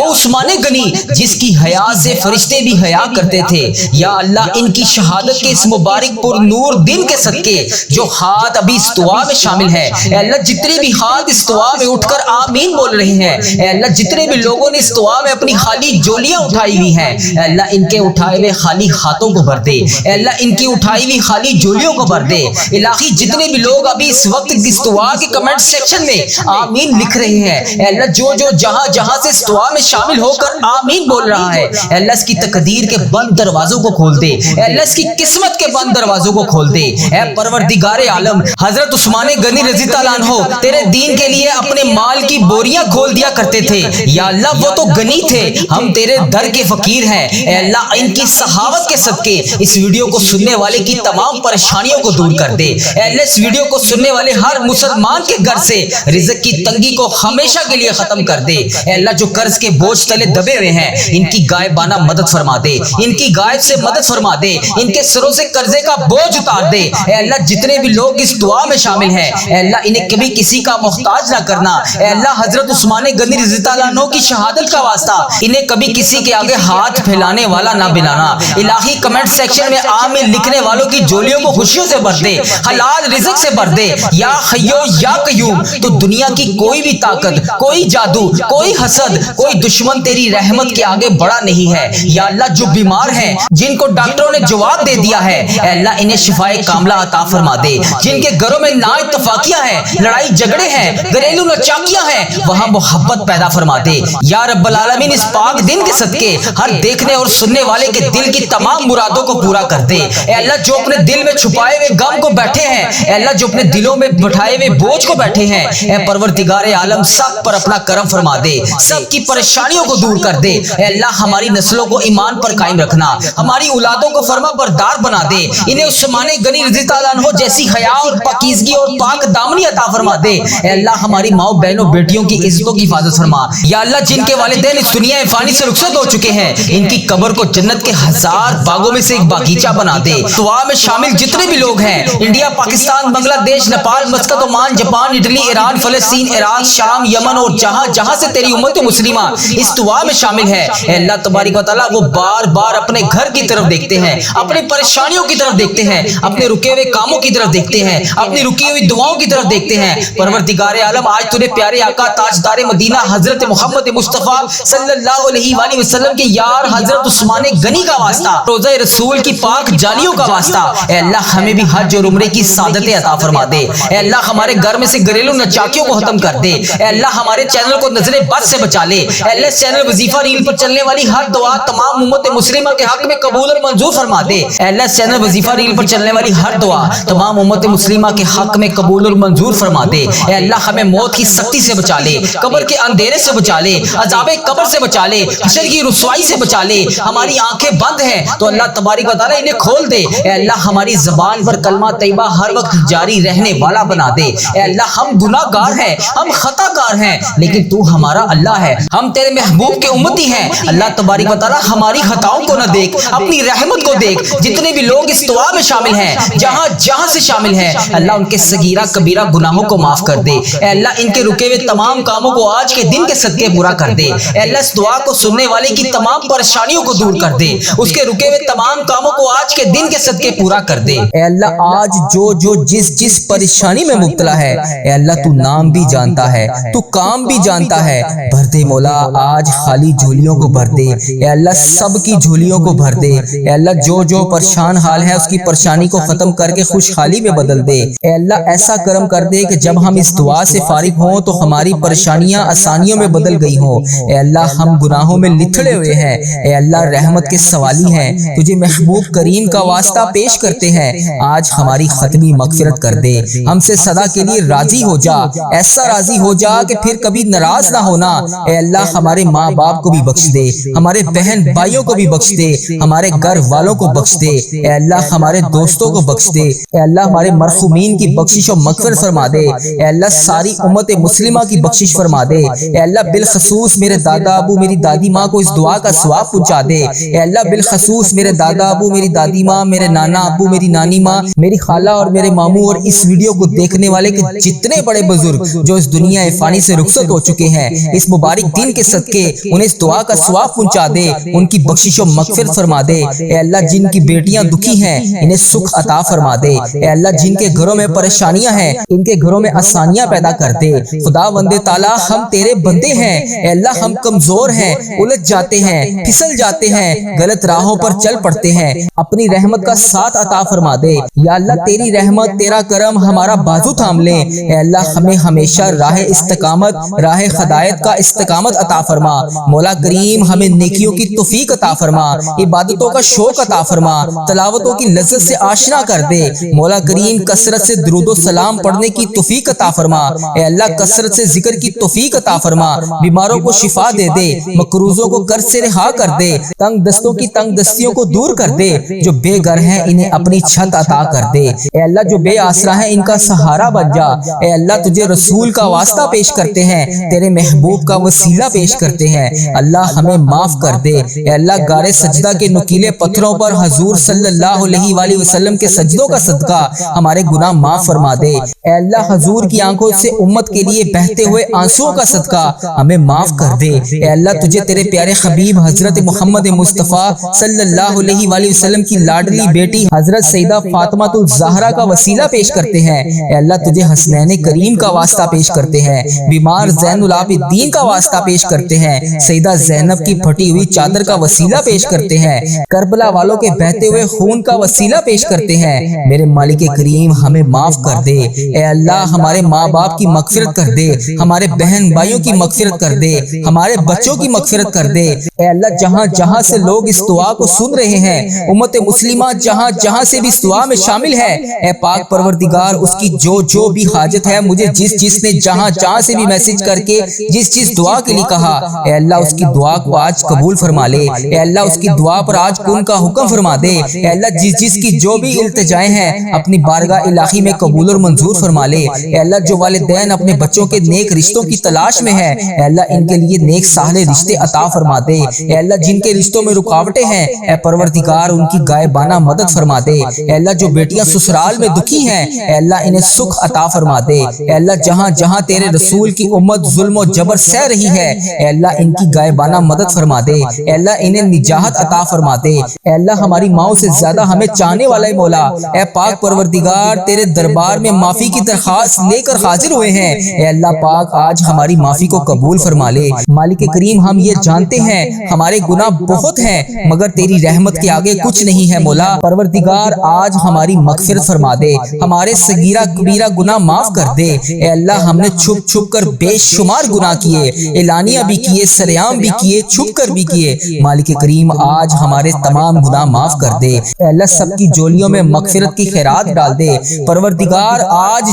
وہ عثمان غنی جس کی حیا سے فرشتے بھی حیا کرتے تھے، یا اللہ ان کی شہادت کے اس مبارک پر نور دن کے صدقے جو ہاتھ ابھی استوا میں شامل ہے، اے اللہ جتنے بھی ہاتھ استوا میں اٹھ کر آمین بول رہے ہیں، اے اللہ جتنے بھی لوگوں نے استوا میں اپنی خالی جولیاں اٹھائی ہوئی ہیں، اے اللہ ان کے اٹھائے ہوئے خالی ہاتھوں کو بھر دے، اے اللہ ان کی اٹھائی ہوئی خالی جولیوں کو بھر دے۔ الہی جتنے بھی لوگ ابھی اس وقت استوا کے کمنٹ سیکشن میں آمین لکھ رہے ہیں، اے اللہ جو جہاں سے استوا میں شامل ہو کر آمین بول رہا ہے، اے اللہ اس کی تقدیر کے بند دروازوں کو کھول دے، اے اللہ اس کی قسمت کے بند دروازوں کو کھول دے۔ اے پروردگار عالم، حضرت عثمان غنی رضی اللہ عنہ تیرے دین کے لیے اپنے مال کی بوریاں کھول دیا کرتے تھے، یا اللہ وہ تو غنی تھے، ہم تیرے در کے فقیر ہیں، اے اللہ ان کی صحاوت کے صدقے اس ویڈیو کو سننے والے کی تمام پریشانیوں کو دور کر دے، اے اللہ اس ویڈیو کو سننے والے ہر مسلمان کے گھر سے رزق کی تنگی کو ہمیشہ کے لیے ختم کر دے، اے اللہ جو قرض کے بوجھ تلے دبے ہوئے ہیں ان کی غائبانہ مدد فرما دے، ان کی غائب سے مدد فرما دے، ان کے سروں سے قرضے کا بوجھ اتار دے، اے اللہ جتنے بھی لوگ اس دعا میں شامل ہیں، اے اللہ انہیں کبھی کسی کا محتاج نہ کرنا، اے اللہ حضرت عثمان غنی رضی اللہ عنہ کی شہادت کا واسطہ انہیں کبھی کسی کے آگے ہاتھ پھیلانے والا نہ بنانا۔ الہی کمنٹ سیکشن میں آمین لکھنے والوں کی جولیوں کو خوشیوں سے بھر دے، حلال رزق سے بھر دے، یا حیو یا قیوم تو دنیا کی کوئی بھی طاقت، کوئی جادو، کوئی حسد، کوئی دشمن تیری رحمت کے آگے بڑا نہیں ہے، یا اللہ جو بیمار ہیں جن کو ڈاکٹروں نے جواب دے دیا ہے، اے اللہ انہیں شفائے کاملہ عطا فرما دے، جن کے گھروں میں نا اتفاقیاں ہیں، لڑائی جھگڑے ہیں، گھریلو نچاکیاں ہیں، وہاں محبت پیدا فرما دے، یا رب العالمین اس پاک دن کے صدقے ہر دیکھنے اور سننے والے کے دل کی تمام مرادوں کو پورا کر دے، اے اللہ جو اپنے دل میں چھپائے ہوئے غم کو بیٹھے ہیں، اے اللہ جو اپنے دلوں میں بٹھائے ہوئے بوجھ کو بیٹھے ہیں، اے پروردگار عالم سب پر اپنا کرم فرما دے، سب کی پریشانیوں کو دور کر دے، اے اللہ ہماری نسلوں کو ایمان پر قائم رکھنا، ہماری اولادوں کو فرما بردار بنا دے، انہیں عثمان غنی رضی اللہ عنہ جیسی حیا اور پاکیزگی اور پاک دامنی عطا فرما دے، اے اللہ ہماری ماؤں بہنوں بیٹیوں کی عزتوں کی حفاظت فرما، یا اللہ جن کے والدین اس دنیا فانی سے رخصت ہو چکے ہیں ان کی قبر کو جنت کے ہزار باغوں میں سے ایک باغیچہ بنا دے۔ دعا میں شامل جتنے بھی لوگ ہیں، انڈیا، پاکستان، بنگلہ دیش، Nepal, Muscat, Oman, Japan, Italy, Iran, فلسطین، عراق، شام، یمن اور جہاں سے تیری امت مسلمہ اس دعا میں شامل ہے، اے اللہ تبارک و تعالیٰ وہ بار بار اپنے گھر کی طرف دیکھتے ہیں، اپنے پریشانیوں کی طرف دیکھتے ہیں، اپنے رکے ہوئے کاموں کی طرف دیکھتے ہیں، اپنی رکی ہوئی دعاؤں کی طرف دیکھتے ہیں۔ پروردگار عالم آج تو نے پیارے آقا تاجدار مدینہ حضرت محمد مصطفیٰ صلی اللہ علیہ وآلہ وسلم کے یار حضرت عثمان غنی کا واسطہ، روضہ رسول کی پاک جالیوں کا واسطہ، اے اللہ ہمیں بھی حج اور عمرے کی سعادت عطا فرما دے، اے اللہ ہمارے گھر میں سے گھریلو نچاکیوں کو ختم کر دے، اے اللہ ہمارے چینل کو نظر بد سے بچا لے، اے اللہ اس چینل وظیفہ ریل پر چلنے والی ہر دعا تمام امت مسلمہ کے حق میں قبول اور منظور فرما دے، اے اللہ اس چینل وظیفہ ریل پر چلنے والی ہر دعا تمام امت مسلمہ کے حق میں قبول اور منظور فرما دے، اے اللہ ہمیں موت کی سختی سے بچا لے، قبر کے اندھیرے سے بچا لے، عذاب قبر سے بچا لے، حشر کی رسوائی سے بچا لے، ہماری آنکھیں بند ہیں تو اللہ تبارک و تعالیٰ انہیں کھول دے، اے اللہ ہماری زبان پر کلمہ طیبہ ہر وقت جاری رہنے والا بنا دے، اے اللہ ہم گناہ گار ہیں، ہم خطا کار ہیں، لیکن تو ہمارا اللہ ہے، ہم تیرے محبوب کے امتی ہیں، اللہ تبارک و تعالیٰ ہماری خطاؤں کو نہ دیکھ، اپنی رحمت کو دیکھ، جتنے بھی لوگ اس دعا میں شامل ہیں، جہاں سے شامل ہیں، اللہ ان کے صغیرہ کبیرہ گناہوں کو معاف کر دے، اے اللہ ان کے رکے ہوئے تمام کاموں کو آج کے دن کے صدقے پورا کر دے، اے اللہ اس دعا کو سننے والے کی تمام پریشانیوں کو دور کر دے، اس کے رکے ہوئے تمام کاموں کو آج کے دن کے صدقے پورا کر دے، اے اللہ آج جو جس پریشانی میں مبتلا ہے، اے اللہ تو نام بھی جانتا ہے، تو کام بھی جانتا ہے، بھر دے مولا آج خالی جھولیوں کو بھر دے، اے اللہ سب کی جھولیوں کو بھر دے، اے اللہ جو پریشان حال ہے اس کی پریشانی کو ختم کر کے خوشحالی میں بدل دے، اے اللہ ایسا کرم کر دے کہ جب ہم اس دعا سے فارغ ہوں تو ہماری پریشانیاں آسانیوں میں بدل گئی ہوں، اے اللہ ہم گناہوں میں لتھڑے ہوئے ہیں، اے اللہ رحمت کے سوالی ہیں، تجھے محبوب کریم کا واسطہ پیش کرتے ہیں، آج ہماری ختمی مغفرت کر دے، ہم سے سدا کے لیے راضی ہو جا، ایسا راضی ہو جا کہ پھر کبھی ناراض نہ ہونا، اے اللہ ہمارے ماں باپ کو بھی بخش دے، ہمارے بہن بھائیوں کو بھی بخش دے، ہمارے گھر والوں کو بخش دے، اے اللہ ہمارے دوستوں کو بخش دے، اے اللہ ہمارے مرحومین کی بخشش و مغفرت فرما دے، اے اللہ ساری امت مسلمہ کی بخشش فرما دے، اے اللہ بالخصوص میرے دادا ابو میری دادی ماں کو اس دعا کا ثواب پہنچا دے، اے اللہ بالخصوص میرے دادا ابو میری دادی ماں، میرے نانا ابو میری نانی ماں، میری خالہ اور میرے ماموں اور اس ویڈیو کو دیکھنے والے کے جتنے بڑے بزرگ جو اس دنیا فانی سے رخصت ہو چکے ہیں، اس مبارک دن کے صدقے انہیں اس دعا کا ثواب پہنچا دے، ان کی بخشش و مغفرت فرما دے۔ اے اللہ جن کی بیٹیاں دکھی ہیں انہیں سکھ عطا فرما دے۔ اے اللہ جن کے گھروں میں پریشانیاں ہیں ان کے گھروں میں آسانیاں پیدا کر دے۔ خدا وند تعالیٰ ہم تیرے بندے ہیں، اے اللہ ہم کمزور ہیں، الجھ جاتے ہیں، پھسل جاتے ہیں، غلط راہوں پر چل پڑتے ہیں، اپنی رحمت کا ساتھ عطا فرما دے۔ یا اللہ تیری رحمت تیرا کرم ہمارا بازو تھام لے۔ اے اللہ ہمیں ہمیشہ راہ استقامت، راہ ہدایت کا استقامت عطا فرما۔ مولا کریم ہمیں نیکیوں کی توفیق عطا فرما، عبادتوں کا شوق عطا فرما، تلاوتوں کی لذت سے آشنا کر دے۔ مولا کریم کثرت سے درود و سلام پڑھنے کی توفیق عطا فرما۔ اے اللہ کثرت سے ذکر کی توفیق عطا فرما، بیماروں کو شفا دے دے، مقروضوں کو قرض سے رہا کر دے، تنگ دستوں کی تنگ دستیوں کو دور کر دے، جو بے گھر ہیں انہیں اپنی چھت عطا کر دے۔ اے اللہ جو بے آسرا ہیں ان کا سہارا بن جا۔ اے اللہ تجھے رسول کا واسطہ پیش کرتے ہیں، تیرے محبوب کا وسیلہ پیش کرتے ہیں، اللہ ہمیں معاف کر دے۔ اے اللہ غار سجدہ کے نکیلے پتھروں پر حضور صلی اللہ علیہ وآلہ وسلم کے سجدوں کا صدقہ ہمارے گناہ معاف فرما دے۔ اے اللہ حضور کی آنکھوں سے امت کے لیے بہتے ہوئے آنسوؤں کا صدقہ ہمیں معاف کر دے۔ اے اللہ تجھے تیرے پیارے حبیب حضرت محمد مصطفیٰ صلی اللہ علیہ وآلہ وسلم کی لاڈلی بیٹی حضرت سیدہ فاطمہ الزہرا کا وسیلہ پیش کرتے ہیں۔ اے اللہ تجھے حسنین کریم کا واسطہ پیش کرتے ہیں، بیمار زین العابدین کا واسطہ پیش کرتے ہیں، سیدہ زینب کی پھٹی ہوئی چادر کا وسیلہ پیش کرتے ہیں، کربلا والوں کے بہتے ہوئے خون کا وسیلہ پیش کرتے ہیں۔ میرے مالک کریم ہمیں معاف کر دے۔ اے اللہ ہمارے ماں باپ کی مغفرت کر دے، ہمارے بہن بھائیوں کی مغفرت کر دے، ہمارے بچوں کی مغفرت کر دے۔ اے اللہ جہاں جہاں سے لوگ اس دعا کو سن رہے ہیں، امت مسلمہ جہاں جہاں سے بھی اس دعا میں شامل ہے، اے پاک پروردگار اس کی جو بھی حاجت ہے، مجھے جس نے جہاں جہاں سے بھی میسج کر کے جس دعا کے لیے کہا، اے اللہ اس کی دعا کو آج قبول فرما لے۔ اے اللہ اس کی دعا پر آج کن کا حکم فرما دے۔ اے اللہ جس کی جو بھی التجائیں ہیں اپنی بارگاہ الہی میں قبول اور منظور فرما لے۔ اے اللہ جو والدین اپنے بچوں کے نیک رشتوں کی تلاش میں ہے، اے اللہ ان کے لیے نیک صالح رشتے عطا فرما دے۔ اے اللہ جن کے رشتوں میں رکاوٹیں ہیں، اے پروردگار ان کی غائبانہ مدد فرما دے۔ اے اللہ جو بیٹیاں سسرال میں دکھی ہیں، اے اللہ انہیں سکھ عطا فرما دے۔ اے اللہ جہاں جہاں تیرے رسول کی امت ظلم و جبر سہ رہی ہے، اے اللہ ان کی غائبانہ مدد فرما دے۔ اے اللہ انہیں نجات عطا فرما دے۔ اے اللہ ہماری ماؤں سے زیادہ ہمیں چاہنے والا مولا، اے پاک پروردگار تیرے دربار میں معافی کی درخواست لے کر حاضر ہوئے ہیں۔ اے اللہ پاک آج ہماری معافی کو قبول فرما لے۔ مالک کریم ہم یہ جانتے ہیں ہمارے گناہ بہت ہیں، مگر تیری رحمت کے آگے کچھ نہیں ہے مولا۔ پروردگار آج ہماری مغفرت فرما دے، ہمارے صغیرہ کبیرہ گناہ معاف کر دے۔ اے اللہ ہم نے چھپ چھپ کر بے شمار گناہ کیے، اعلانیہ بھی کیے، سریعام بھی کیے، چھپ کر بھی کیے۔ مالک کریم آج ہمارے تمام گناہ معاف کر دے۔ اے اللہ سب کی جولیوں میں مغفرت کی خیرات ڈال دے۔ پروردگار آج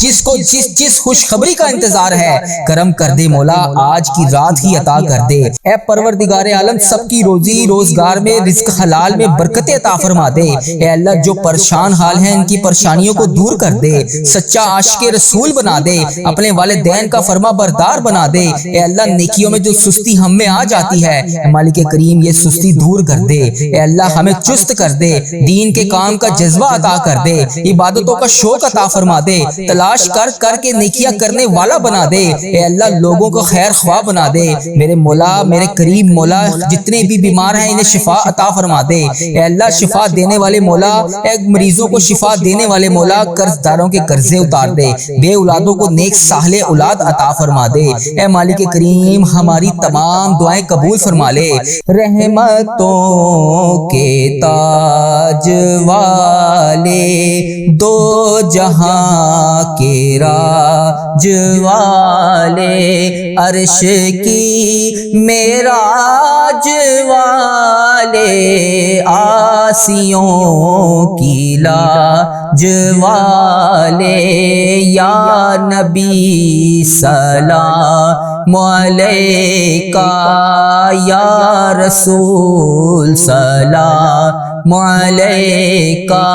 جس کو جس خوشخبری کا انتظار ہے کرم کر دے مولا، آج کی رات ہی عطا کر دے۔ اے پروردگار عالم سب کی روزی روزگار میں رزق حلال میں برکت عطا فرما دے۔ اے اللہ جو پریشان حال ہیں ان کی پریشانیوں کو دور کر دے، سچا عاشق رسول بنا دے، اپنے والدین کا فرما بردار بنا دے۔ اے اللہ نیکیوں میں جو سستی ہم میں آ جاتی ہے، مالک کریم یہ سستی دور کر دے۔ اے اللہ ہمیں چست کر دے، دین کے کام کا جذبہ عطا کر دے، عبادتوں کا شوق عطا فرما دے، تلاش کر کے نیکیاں کرنے والا بنا دے۔ اے اللہ لوگوں کو خیر خواہ بنا دے۔ میرے مولا میرے کریم مولا جتنے بھی بیمار ہیں انہیں شفا عطا فرما دے۔ اے اللہ شفا دینے والے مولا، اے مریضوں کو شفا دینے والے مولا قرض داروں کے قرضے اتار دے، بے اولادوں کو نیک صالح اولاد عطا فرما دے۔ اے مالک کریم ہماری تمام دعائیں قبول فرما لے۔ رحمتوں کے تاج والے، دو جہاں کے راج والے، عرش کی معراج والے، آسیوں کی لاج والے، یا نبی سلام علیکہ، یا رسول سلام علیکا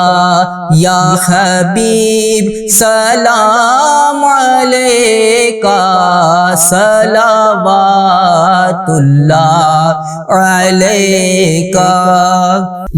یا حبیب سلام علیکا صلوات اللہ علیکا۔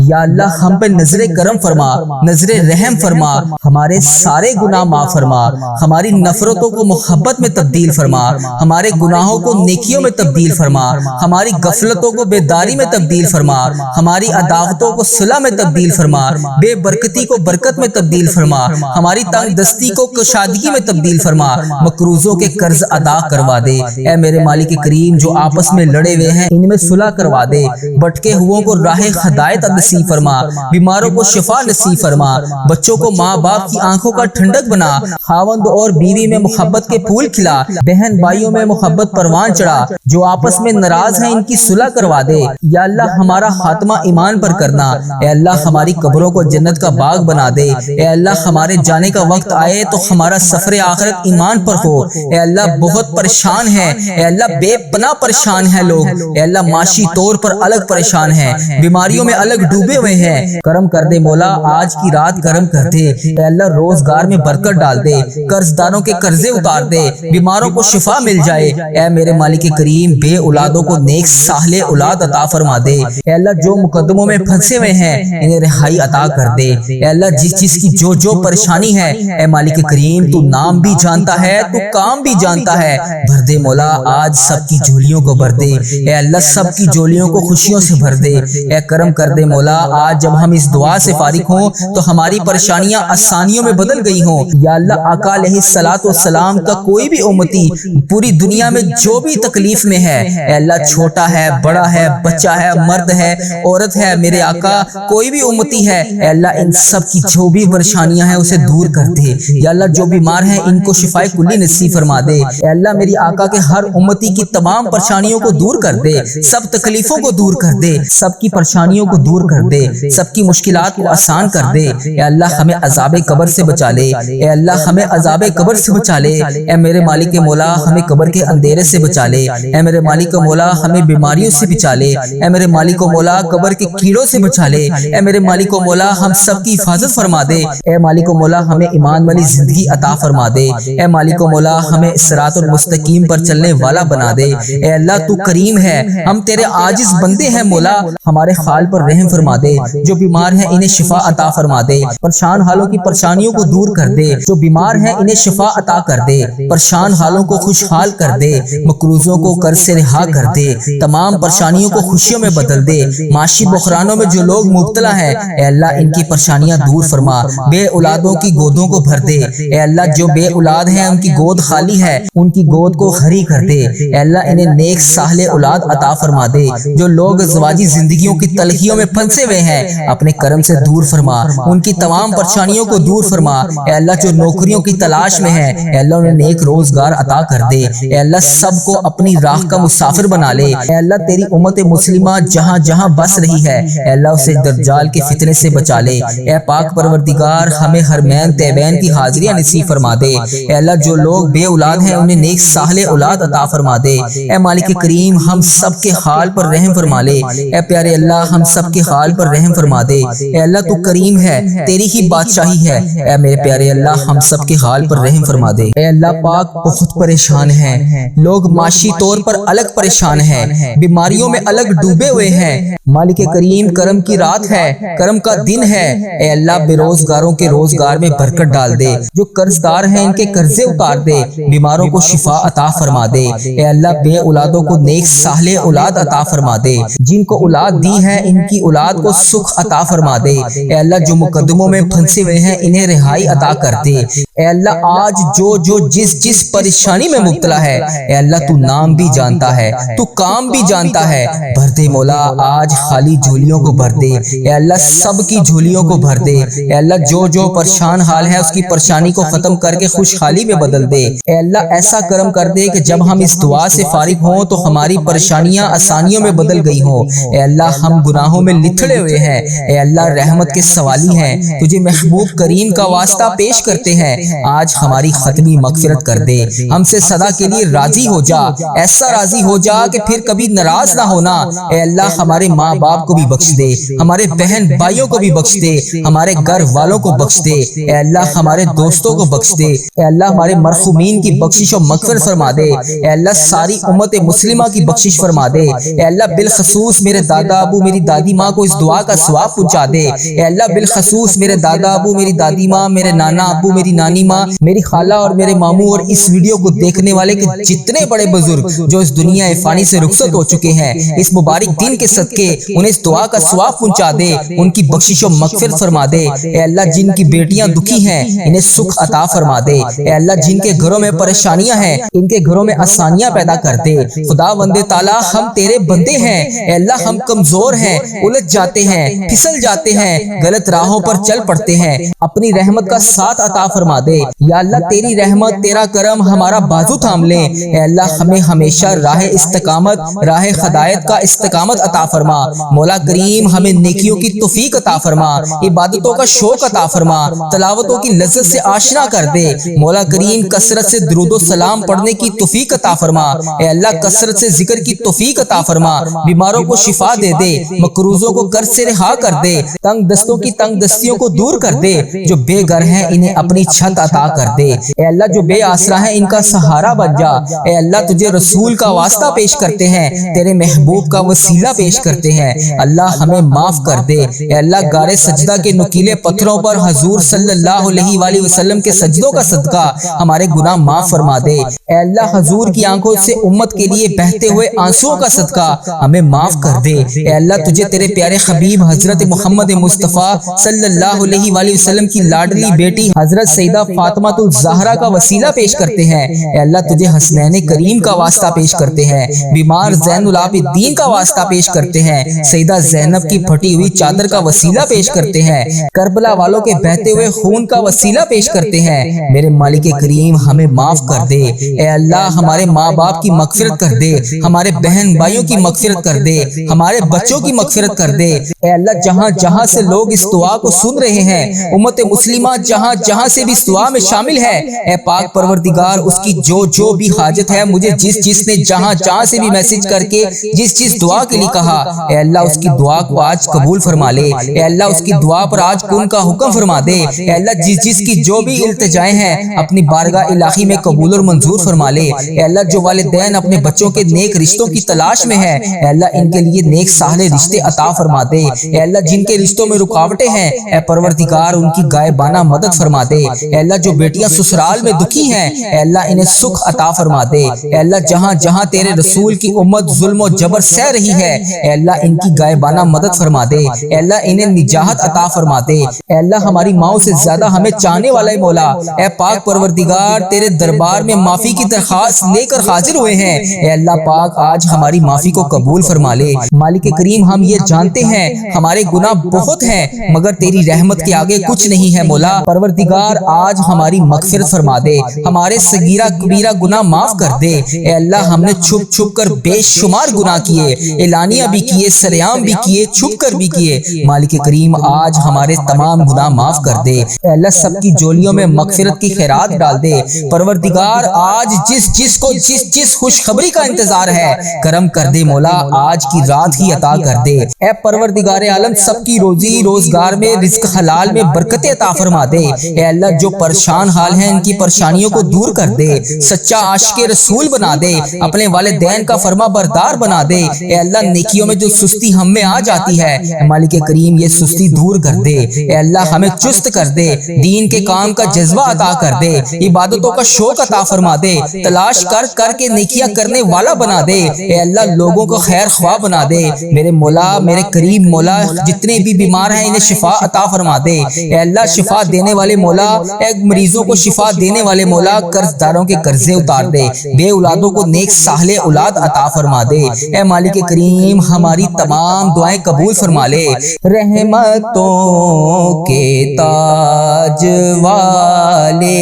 یا اللہ ہم پہ نظر کرم فرما، نظر رحم فرما، ہمارے سارے گناہ معاف فرما، ہماری نفرتوں کو محبت میں تبدیل فرما، ہمارے گناہوں کو نیکیوں میں تبدیل فرما، ہماری غفلتوں کو بیداری میں تبدیل فرما، ہماری عداوتوں کو صلح میں تبدیل فرما، بے برکتی کو برکت میں تبدیل فرما، ہماری تنگ دستی کو کشادگی میں تبدیل فرما، مقروضوں کے قرض ادا کروا دے۔ اے میرے مالک کریم، جو آپس میں لڑے ہوئے ہیں ان میں صلح کروا دے، بھٹکے ہوئوں کو راہ ہدایت نصیب فرما، بیماروں کو شفا نصیب فرما، بچوں کو ماں باپ کی آنکھوں کا ٹھنڈک بنا، خاوند اور بیوی میں محبت کے پھول کھلا، بہن بھائیوں میں محبت پروان چڑھا، جو آپس میں ناراض ہیں ان کی صلح کروا دے۔ یا اللہ ہمارا خاتمہ ایمان پر کرنا، اے اللہ ہماری قبروں کو جنت کا باغ بنا دے، اے اللہ ہمارے جانے کا وقت آئے تو ہمارا سفر آخرت ایمان پر ہو۔ اے اللہ بہت پریشان ہیں، اے اللہ بے پناہ پریشان ہیں لوگ، اے اللہ معاشی طور پر الگ پریشان ہیں، بیماریوں میں الگ ڈوبے ہوئے ہیں، کرم کر دے مولا، آج کی رات کرم کر دے، اے اللہ روزگار میں برکت ڈال دے، قرض داروں کے قرضے اتار دے، بیماروں کو شفا مل جائے، اے میرے مالک کریم بے اولادوں کو نیک صالح اولاد عطا فرما دے، اے اللہ جو مقدموں میں پھنسے ہوئے ہیں انہیں رہائی عطا کر دے، اے اللہ جس چیز کی جو پریشانی ہے اے مالک کریم تو نام بھی جانتا ہے، تو کام بھی جانتا ہے، بھر دے مولا، آج سب کی جھولیوں کو بھر دے، اے اللہ سب کی جھولیوں کو خوشیوں سے بھر دے، اے کرم کر دے مولا، آج جب ہم اس دعا سے فارغ ہوں تو ہماری پریشانیاں آسانیوں میں بدل گئی ہوں۔ یا اللہ آقا علیہ الصلوۃ والسلام کا کوئی بھی امتی پوری دنیا میں جو بھی تکلیف میں ہے، اے اللہ چھوٹا ہے بڑا ہے بچہ ہے مرد ہے عورت ہے، میرے آقا کوئی بھی امتی ہے، اے اللہ ان سب کی جو بھی پریشانیاں ہیں اسے دور کر دے۔ یا اللہ جو بیمار ہیں ان کو شفائے کلی نصیب فرما دے، اے اللہ میری آقا کے ہر امتی کی تمام پریشانیوں کو دور کر دے، سب تکلیفوں کو دور کر دے، سب کی پریشانیوں کو دور کر دے، سب کی مشکلات کو آسان کر دے۔ اے اللہ ہمیں عذاب قبر سے بچا لے، اے اللہ ہمیں عذاب قبر سے بچا لے، اے میرے مالک مولا ہمیں قبر کے اندھیرے سے بچا لے، اے میرے مالک مولا ہمیں بیماریوں سے بچا لے، اے میرے مالک مولا قبر کے کیڑوں سے بچا لے، اے میرے مالک مولا ہم سب کی حفاظت فرما دے، اے مالک مولا ہمیں ایمان والی زندگی عطا فرما دے، اے مالک مولا ہمیں صراط المستقیم پر چلنے والا بنا دے۔ اے اللہ تو کریم ہے، ہم تیرے عاجز بندے ہیں مولا، ہمارے حال پر رحم فرما دے، جو بیمار ہیں انہیں شفا عطا فرما دے، پریشان حالوں کی پریشانیوں کو دور کر دے، جو بیمار ہیں انہیں شفا عطا کر دے، پریشان حالوں کو خوشحال کر دے، مقروضوں کو قرض سے رہا کر دے، تمام پریشانیوں کو خوشیوں میں بدل دے، معاشی بحرانوں میں جو لوگ مبتلا ہیں اے اللہ ان کی پریشانیاں دور فرما، بے اولادوں کی گودوں کو بھر دے، اے اللہ جو بے اولاد ہیں ان کی گود خالی ہے ان کی گود کو ہری کر دے، اے اللہ انہیں نیک صالح اولاد عطا فرما دے، جو لوگ ازواجی زندگیوں کی تلخیوں میں پھنسے ہوئے ہیں اپنے کرم سے دور فرما، ان کی تمام پریشانیوں کو دور فرما، اے اللہ جو نوکریوں کی تلاش میں ہیں اے اللہ انہیں نیک روزگار عطا کر دے، اے اللہ سب کو اپنی راہ کا مسافر بنا لے، اے اللہ تیری امت مسلمہ جہاں جہاں بس رہی ہے اے اللہ اسے دجال کے فتنے سے بچا لے، اے پاک پروردگار ہمیں حرمین طیبین کی حاضریاں نصیب فرما دے، اے اللہ جو لوگ بے اولاد ہیں انہیں نیک صالح اولاد عطا فرما دے، اے مالک کریم ہم سب کے حال پر رحم فرما لے، اے پیارے اللہ ہم سب کے حال پر رحم فرما دے، اے اللہ تو کریم ہے تیری ہی بادشاہی ہے، اے میرے پیارے اللہ ہم سب کے حال پر رحم فرما دے، اے اللہ پاک بہت پریشان ہیں لوگ، معاشی طور پر الگ پریشان ہیں، بیماریوں میں الگ ڈوبے ہوئے ہیں، مالک کریم کرم کی رات ہے، کرم کا دن ہے، اے اللہ بے روزگاروں کے روزگار میں برکت ڈال دے، جو قرض دار ہیں ان کے قرضے اتار دے، بیماروں کو شفا عطا فرما دے، اے اللہ بے اولادوں کو نیک صالح اولاد عطا فرما دے، جن کو اولاد دی ہے ان کی اولاد کو سکھ عطا فرما دے، اے اللہ جو مقدموں میں پھنسے ہوئے ہیں انہیں رہائی عطا کر دے، اے اللہ آج جو جس پریشانی میں مبتلا ہے اے اللہ تو نام بھی جانتا ہے، تو کام بھی جانتا ہے، بھر دے مولا آج خالی جھولیوں کو بھر دے، اے اللہ سب کی جھولیوں کو بھر دے، اے اللہ جو پریشان حال ہے اس کی پریشانی کو ختم کر کے خوشحالی میں بدل دے، اے اللہ ایسا کرم کر دے کہ جب ہم اس دعا سے فارغ ہوں تو ہماری پریشانیاں آسانیوں میں بدل گئی ہوں، اے اللہ ہم گناہوں میں لتھڑے ہوئے ہیں، اے اللہ رحمت کے سوالی ہیں، تجھے محبوب کریم کا واسطہ پیش کرتے ہیں، آج ہماری ختمی مغفرت کر دے، ہم سے سدا کے لیے راضی ہو جا، ایسا راضی ہو جا کہ پھر کبھی ناراض نہ ہونا، اے اللہ ہمارے ماں ماں باپ کو بھی بخش دے، ہمارے بہن بھائیوں کو بھی بخش دے، ہمارے گھر والوں کو بخش دے، اے اللہ ہمارے دوستوں کو بخش دے، اے اللہ ہمارے مرحومین کی بخشش و مغفرت فرما دے، اے اللہ ساری امت مسلمہ کی بخشش فرما دے، اے اللہ بالخصوص میرے دادا ابو میری دادی ماں کو اس دعا کا ثواب پہنچا دے، اے اللہ بالخصوص میرے دادا ابو میری دادی ماں، میرے نانا ابو میری نانی ماں، میری خالہ اور میرے ماموں اور اس ویڈیو کو دیکھنے والے کے جتنے بڑے بزرگ جو اس دنیا فانی سے رخصت ہو چکے ہیں، اس مبارک دن کے صدقے انہیں اس دعا کا ثواب پہنچا دے، ان کی بخشش و مغفرت فرما دے، اے اللہ جن کی بیٹیاں دکھی ہیں انہیں سکھ عطا فرما دے، اے اللہ جن کے گھروں میں پریشانیاں ہیں ان کے گھروں میں آسانیاں پیدا کر دے، خدا بند تعالی ہم تیرے بندے ہیں، اے اللہ ہم کمزور ہیں، الجھ جاتے ہیں، پھسل جاتے ہیں، غلط راہوں پر چل پڑتے ہیں، اپنی رحمت کا ساتھ عطا فرما دے، یا اللہ تیری رحمت تیرا کرم ہمارا بازو تھام لے، اے اللہ ہمیں ہمیشہ راہ استقامت راہ ہدایت کا استقامت عطا فرما، مولا کریم ہمیں نیکیوں کی توفیق عطا فرما، عبادتوں کا شوق عطا فرما، تلاوتوں کی لذت سے آشنا کر دے، مولا کریم کثرت سے درود و سلام پڑھنے کی توفیق عطا فرما، اے اللہ کثرت سے ذکر کی توفیق عطا فرما، بیماروں کو شفا دے دے، مقروضوں کو قرض سے رہا کر دے، تنگ دستوں کی تنگ دستیوں کو دور کر دے، جو بے گھر ہیں انہیں اپنی چھت عطا کر دے، اے اللہ جو بے آسرا ہیں ان کا سہارا بن جا، اے اللہ تجھے رسول کا واسطہ پیش کرتے ہیں، تیرے محبوب کا وسیلہ پیش کرتے ہیں، اللہ ہمیں معاف کر دے، اے اللہ غار سجدہ کے نکیلے پتھروں پر حضور صلی اللہ علیہ وآلہ وسلم کے سجدوں کا صدقہ ہمارے گناہ معاف فرما دے، اے اللہ حضور کی آنکھوں سے امت کے لیے بہتے ہوئے آنسوؤں کا صدقہ ہمیں معاف کر دے، اے اللہ تجھے تیرے پیارے حبیب حضرت محمد مصطفیٰ صلی اللہ علیہ وآلہ وسلم کی لاڈلی بیٹی حضرت سیدہ فاطمہ الزہرا کا وسیلہ پیش کرتے ہیں، اے اللہ تجھے حسنین کریم کا واسطہ پیش کرتے ہیں، بیمار زین العابدین کا واسطہ پیش کرتے ہیں، سیدہ زینب کی پھٹی ہوئی چادر کا وسیلہ پیش کرتے ہیں، کربلا والوں کے بہتے ہوئے خون کا وسیلہ پیش کرتے ہیں، میرے مالک کریم ہمیں معاف کر دے، اے اللہ ہمارے ماں باپ کی مغفرت کر دے، ہمارے بہن بھائیوں کی مغفرت کر دے، ہمارے بچوں کی مغفرت کر دے، اے اللہ جہاں جہاں سے لوگ اس دعا کو سن رہے ہیں، امت مسلمہ جہاں جہاں سے بھی اس دعا میں شامل ہے، اے پاک پروردگار اس کی جو بھی حاجت ہے، مجھے جس نے جہاں جہاں سے بھی میسج کر کے جس دعا کے لیے کہا، اے اللہ اس کی دعا کو آج قبول فرما لے، اے اللہ اس کی دعا پر آج کن کا حکم فرما دے، اے اللہ جس کی جو بھی التجائیں ہیں اپنی بارگاہ الہی میں قبول اور منظور فرما لے، اے اللہ جو والدین اپنے بچوں کے نیک رشتوں کی تلاش میں ہیں، اے اللہ ان کے لیے نیک صالح رشتے عطا فرما دے، اے اللہ جن کے رشتوں میں رکاوٹیں ہیں، اے پروردگار ان کی غائبانہ مدد فرما دے، اے اللہ جو بیٹیاں سسرال میں دکھی ہیں، اے اللہ انہیں سکھ عطا فرما دے، اے اللہ جہاں جہاں تیرے رسول کی امت ظلم و جبر سہ رہی ہے، اے اللہ ان کی غائبانہ مدد فرما دے، اے اللہ انہیں نجات عطا فرما دے، اے اللہ ہماری ماؤں سے زیادہ ہمیں چاہنے والا مولا، اے پاک پروردگار تیرے دربار میں معافی کی درخواست لے کر حاضر ہوئے ہیں، اے اللہ پاک آج ہماری معافی کو قبول فرما لے، مالک کریم ہم یہ جانتے ہیں ہمارے گناہ بہت ہیں مگر تیری رحمت کے آگے کچھ نہیں ہے، مولا پروردگار آج ہماری مغفرت فرما دے، ہمارے صغیرہ کبیرہ گناہ معاف کر دے، اے اللہ ہم نے چھپ چھپ کر بے شمار گناہ کیے، اعلانیہ بھی کیے، سریام بھی کیے، چھپ کر بھی کیے، مالک کریم آج ہمارے تمام گناہ معاف کر دے، اے اللہ سب کی جولیوں میں مغفرت کی خیرات ڈال دے، پروردگار آج جس خوشخبری کا انتظار ہے کرم کر دے، مولا آج کی رات ہی عطا کر دے، اے پروردگار عالم سب کی روزی روزگار میں رزق حلال میں برکت عطا فرما دے، اے اللہ جو پریشان حال ہیں ان کی پریشانیوں کو دور کر دے، سچا عاشق رسول بنا دے، اپنے والدین کا فرما بردار بنا دے، اے اللہ نیکیوں میں جو سستی ہم میں آ جاتی ہے مالک کریم یہ سستی دور کر دے، اے اللہ ہمیں چست کر دے، دین کے کام کا جذبہ عطا کر دے، عبادتوں کا شوق عطا فرما دے، تلاش کر کے نیکیاں کرنے والا بنا دے، اے اللہ لوگوں کو خیر خواہ بنا دے، میرے مولا میرے کریم مولا جتنے بھی بیمار ہیں انہیں شفا عطا فرما دے، اے اللہ شفا دینے والے مولا، اے مریضوں کو شفا دینے والے مولا قرض داروں کے قرضے اتار دے، بے اولادوں کو نیک صالح اولاد عطا فرما دے، اے مالک کریم ہماری تمام دعائیں قبول فرما لے، رحمتوں کے تاج والے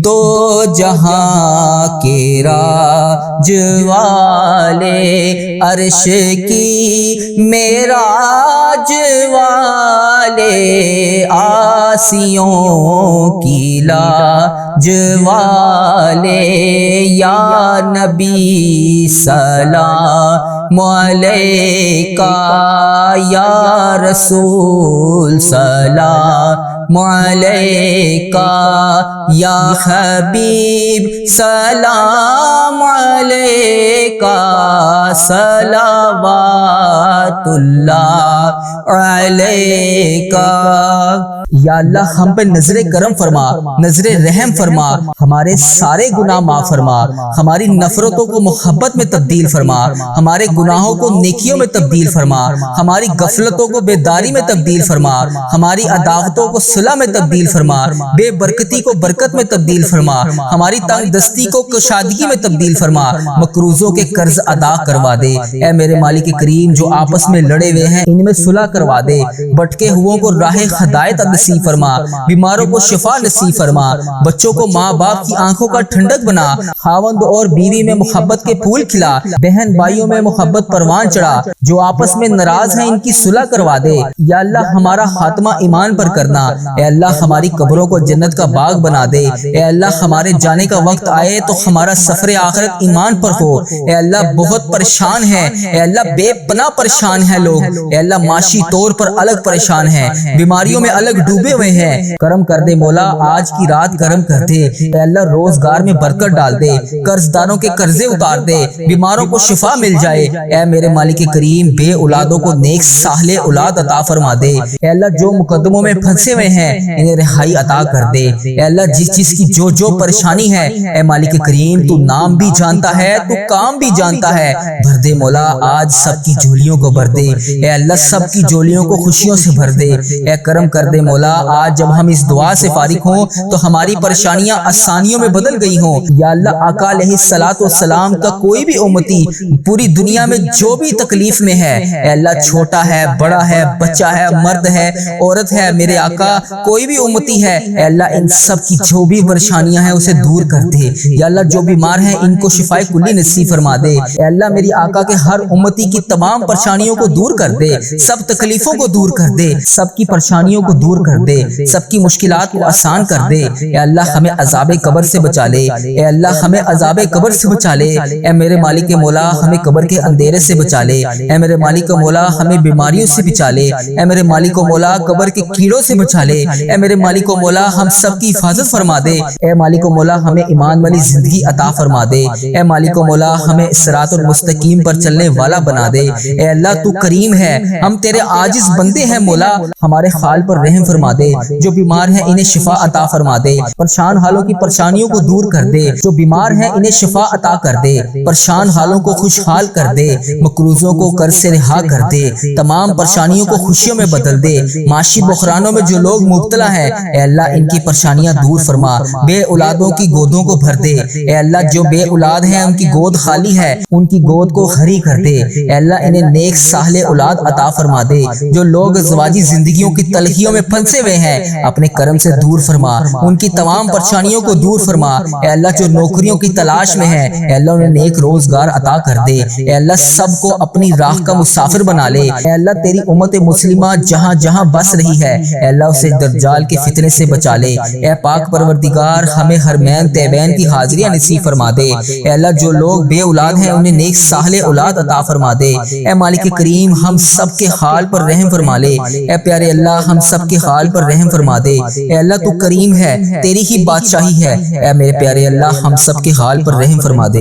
دو جہاں کے راج والے، عرش کی معراج والے، آسیوں کی لاج والے، یا نبی سلام علیکہ، یا رسول سلام علیکہ، یا حبیب سلام علیکہ، صلوات اللہ علیکہ۔ یا اللہ ہم پہ نظر کرم فرما، نظر رحم فرما، ہمارے سارے گناہ معاف فرما، ہماری نفرتوں کو محبت میں تبدیل فرما، ہمارے گناہوں کو نیکیوں میں تبدیل فرما، ہماری غفلتوں کو بیداری میں تبدیل فرما، ہماری عداوتوں کو صلح میں تبدیل فرما، بے برکتی کو برکت میں تبدیل فرما، ہماری تنگ دستی کو کشادگی میں تبدیل فرما، مقروضوں کے قرض ادا کروا دے۔ اے میرے مالک کریم، جو آپس میں لڑے ہوئے ہیں ان میں صلح کروا دے، بھٹکے ہوئوں کو راہ ہدایت نصیب فرما، بیماروں کو شفا نصیب فرما، بچوں کو ماں باپ کی آنکھوں کا ٹھنڈک بنا، خاوند اور بیوی میں محبت کے پھول کھلا، بہن بھائیوں میں محبت پروان چڑھا، جو آپس میں ناراض ہیں ان کی صلح کروا دے۔ یا اللہ ہمارا خاتمہ ایمان پر کرنا، اے اللہ ہماری قبروں کو جنت کا باغ بنا دے، اے اللہ ہمارے جانے کا وقت آئے تو ہمارا سفر آخرت ایمان پر ہو۔ اے اللہ بہت پریشان ہے، اے اللہ بے پناہ پریشان ہے لوگ، اے اللہ معاشی طور پر الگ پریشان ہیں، بیماریوں میں الگ ڈوبے ہوئے ہیں، کرم کر دے مولا، آج کی رات کرم کر دے، اے اللہ روزگار میں برکت ڈال دے، قرض داروں کے قرضے اتار دے، بیماروں کو شفا مل جائے، اے میرے مالک کریم بے اولادوں کو نیک صالح اولاد عطا فرما دے، اے اللہ جو مقدموں میں پھنسے ہوئے ہیں انہیں رہائی عطا کر دے، اے اللہ جس چیز کی جو پریشانی ہے اے مالک کریم تو نام بھی جانتا ہے، تو کام بھی جانتا ہے، بھر دے مولا، آج سب کی جھولیوں کو بھر دے، اے اللہ سب کی جھولیوں کو خوشیوں سے بھر دے، اے کرم کر دے مولا، آج جب ہم اس دعا سے فارغ ہوں تو ہماری پریشانیاں آسانیوں میں بدل گئی ہوں۔ یا اللہ آقا علیہ الصلوۃ والسلام کا کوئی بھی امتی پوری دنیا میں جو بھی تکلیف میں ہے، اے اللہ چھوٹا ہے بڑا ہے بچہ ہے مرد ہے عورت ہے، میرے آقا کوئی بھی امتی ہے، اے اللہ ان سب کی جو بھی پریشانیاں ہیں اسے دور کر دے۔ یا اللہ جو بیمار ہیں ان کو شفائے کلی نصیب فرما دے، اے اللہ میری آقا کے ہر امتی کی تمام پریشانیوں کو دور کر دے، سب تکلیفوں کو دور کر دے، سب کی پریشانیوں کو دور کر دے، سب کی مشکلات کو آسان کر دے، اے اللہ ہمیں عذاب قبر سے بچا لے، اے اللہ ہمیں عذاب قبر سے بچا لے، اے میرے مالک مولا ہمیں قبر کے اندھیرے سے بچا لے، اے میرے مالک مولا ہمیں بیماریوں سے بچا لے، اے میرے مالک مولا قبر کے کیڑوں سے بچا لے، اے میرے مالک مولا ہم سب کی حفاظت فرما دے، اے مالک مولا ہمیں ایمان والی زندگی عطا فرما دے، اے مالک مولا ہمیں صراط المستقیم پر چلنے والا بنا دے، اے اللہ تو کریم ہے، ہم تیرے عاجز بندے ہیں مولا، ہمارے حال پر رحم فرما دے، جو بیمار ہیں انہیں شفا عطا فرما دے، پریشان حالوں کی پریشانیوں کو دور کر دے، جو بیمار ہیں انہیں شفا عطا کر دے، پریشان حالوں کو خوشحال کر دے، مقروضوں کو قرض سے رہا کر دے، تمام پریشانیوں کو خوشیوں میں بدل دے، معاشی بحرانوں میں جو لوگ مبتلا ہیں اے اللہ ان کی پریشانیاں دور فرما، بے اولادوں کی گودوں کو بھر دے، اے اللہ جو بے اولاد ہیں ان کی گود خالی ہے ان کی گود کو ہری کر دے، اے اللہ انہیں نیک صالح اولاد عطا فرما دے، جو لوگ ازواجی زندگیوں کی تلخیوں میں پھنسے ہوئے ہیں اپنے کرم سے دور فرما، ان کی تمام پریشانیوں کو دور فرما، اے اللہ جو نوکریوں کی تلاش میں ہیں اے اللہ انہیں نیک روزگار عطا کر دے، اے اللہ سب کو اپنی راہ کا مسافر بنا لے، اے اللہ تیری امت مسلمہ جہاں جہاں بس رہی ہے اے اللہ اسے دجال کے فتنے سے بچا لے، اے پاک پروردگار ہمیں حرمین طیبین کی حاضریاں نصیب فرما دے، اے اللہ جو لوگ بے اولاد ہیں انہیں نیک صالح اولاد عطا فرما دے، اے مالک کریم ہم سب کے حال پر رحم فرما لے، اے پیارے اللہ ہم سب کے حال پر رحم فرما دے، اے اللہ تو کریم ہے تیری ہی بادشاہی ہے، اے میرے پیارے اللہ ہم سب کے حال پر رحم فرما دے۔